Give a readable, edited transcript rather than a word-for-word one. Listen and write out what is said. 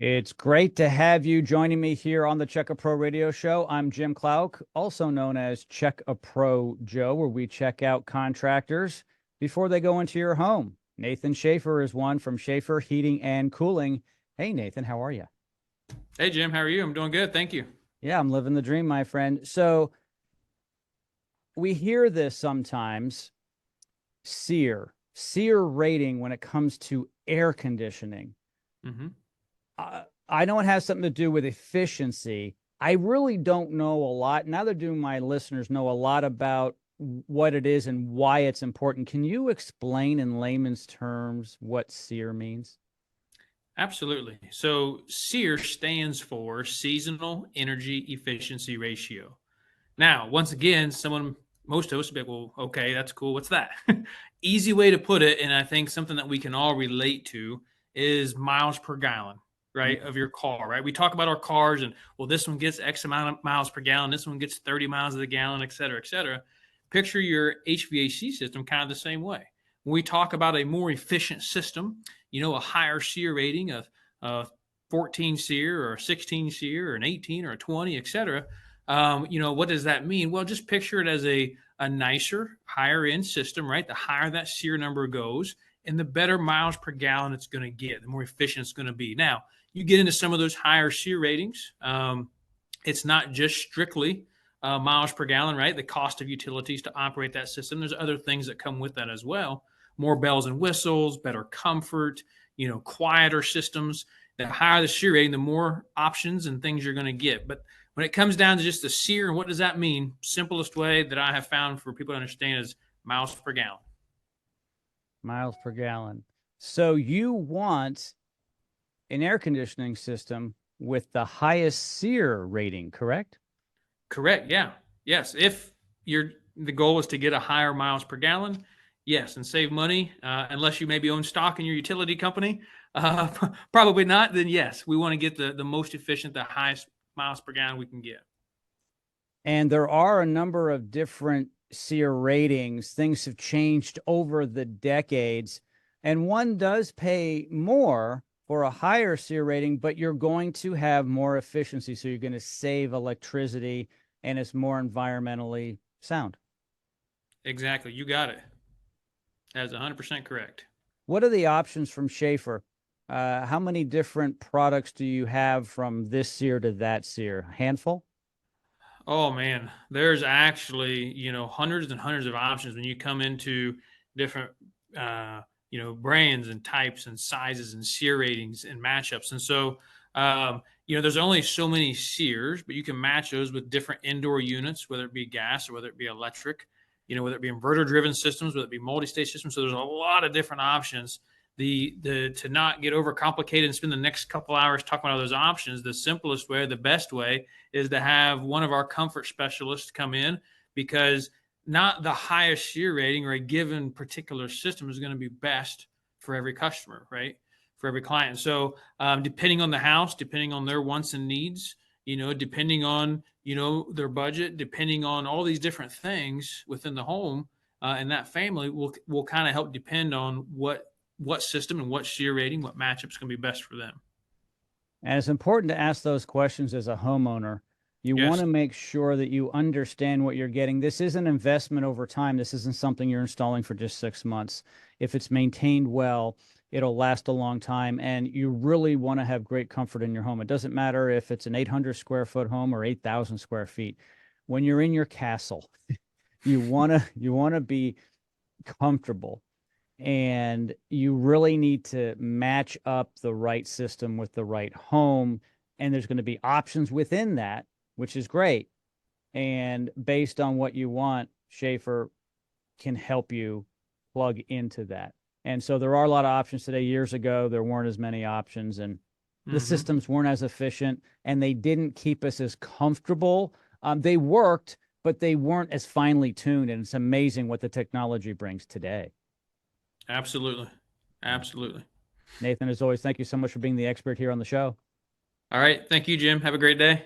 It's great to have you joining me here on the Check a Pro radio show. I'm Jim Clouk, also known as Check a Pro Joe, where we check out contractors before they go into your home. Nathan Shafer is one from Shafer Heating and Cooling. Hey, Nathan, how are you? Hey, Jim, how are you? I'm doing good. Thank you. Yeah, I'm living the dream, my friend. So we hear this sometimes, SEER rating when it comes to air conditioning. hmm I know it has something to do with efficiency. I really don't know a lot. Neither do my listeners know a lot about what it is and why it's important. Can you explain in layman's terms what SEER means? Absolutely. So SEER stands for Seasonal Energy Efficiency Ratio. Now, once again, most of us would be like, well, okay, that's cool. What's that? Easy way to put it, and I think something that we can all relate to is miles per gallon, Mm. right, of your car, right? We talk about our cars and, well, this one gets X amount of miles per gallon, this one gets 30 miles of the gallon, et cetera, et cetera. Picture your HVAC system kind of the same way. When we talk about a more efficient system, a higher SEER rating of 14 SEER or 16 SEER or an 18 or a 20, et cetera, what does that mean? Well, just picture it as a nicer, higher end system, right? The higher that SEER number goes, and the better miles per gallon it's going to get, the more efficient it's going to be. Now, you get into some of those higher SEER ratings. It's not just strictly miles per gallon, right? The cost of utilities to operate that system. There's other things that come with that as well. More bells and whistles, better comfort, quieter systems. The higher the SEER rating, the more options and things you're going to get. But when it comes down to just the SEER and what does that mean, simplest way that I have found for people to understand is miles per gallon. Miles per gallon. So you want an air conditioning system with the highest SEER rating, correct? Correct. Yeah. Yes. If the goal is to get a higher miles per gallon, yes, and save money, unless you maybe own stock in your utility company, uh, probably not. Then yes, we want to get the most efficient, the highest miles per gallon we can get. And there are a number of different SEER ratings. Things have changed over the decades, and one does pay more for a higher SEER rating, but you're going to have more efficiency. So you're going to save electricity and it's more environmentally sound. Exactly. You got it. That is 100% correct. What are the options from Shafer? How many different products do you have from this SEER to that SEER? A handful? Oh man, there's actually, hundreds and hundreds of options when you come into different brands and types and sizes and SEER ratings and matchups. And so there's only so many SEERs, but you can match those with different indoor units, whether it be gas or whether it be electric, whether it be inverter driven systems, whether it be multi-stage systems. So there's a lot of different options. The to not get overcomplicated and spend the next couple hours talking about all those options, the simplest way, the best way is to have one of our comfort specialists come in, because not the highest SEER rating or a given particular system is going to be best for every customer, right? For every client. So depending on the house, depending on their wants and needs, depending on, their budget, depending on all these different things within the home and that family will kind of help depend on what system and what SEER rating, what matchup is going to be best for them. And it's important to ask those questions as a homeowner. You want Yes. to make sure that you understand what you're getting. This is an investment over time. This isn't something you're installing for just 6 months. If it's maintained well, it'll last a long time. And you really want to have great comfort in your home. It doesn't matter if it's an 800 square foot home or 8,000 square feet. When you're in your castle, you want to be comfortable, and you really need to match up the right system with the right home. And there's going to be options within that, which is great. And based on what you want, Shafer can help you plug into that. And so there are a lot of options today. Years ago, there weren't as many options, and the Mm-hmm. systems weren't as efficient, and they didn't keep us as comfortable. They worked, but they weren't as finely tuned. And it's amazing what the technology brings today. Absolutely. Absolutely. Nathan, as always, thank you so much for being the expert here on the show. All right. Thank you, Jim. Have a great day.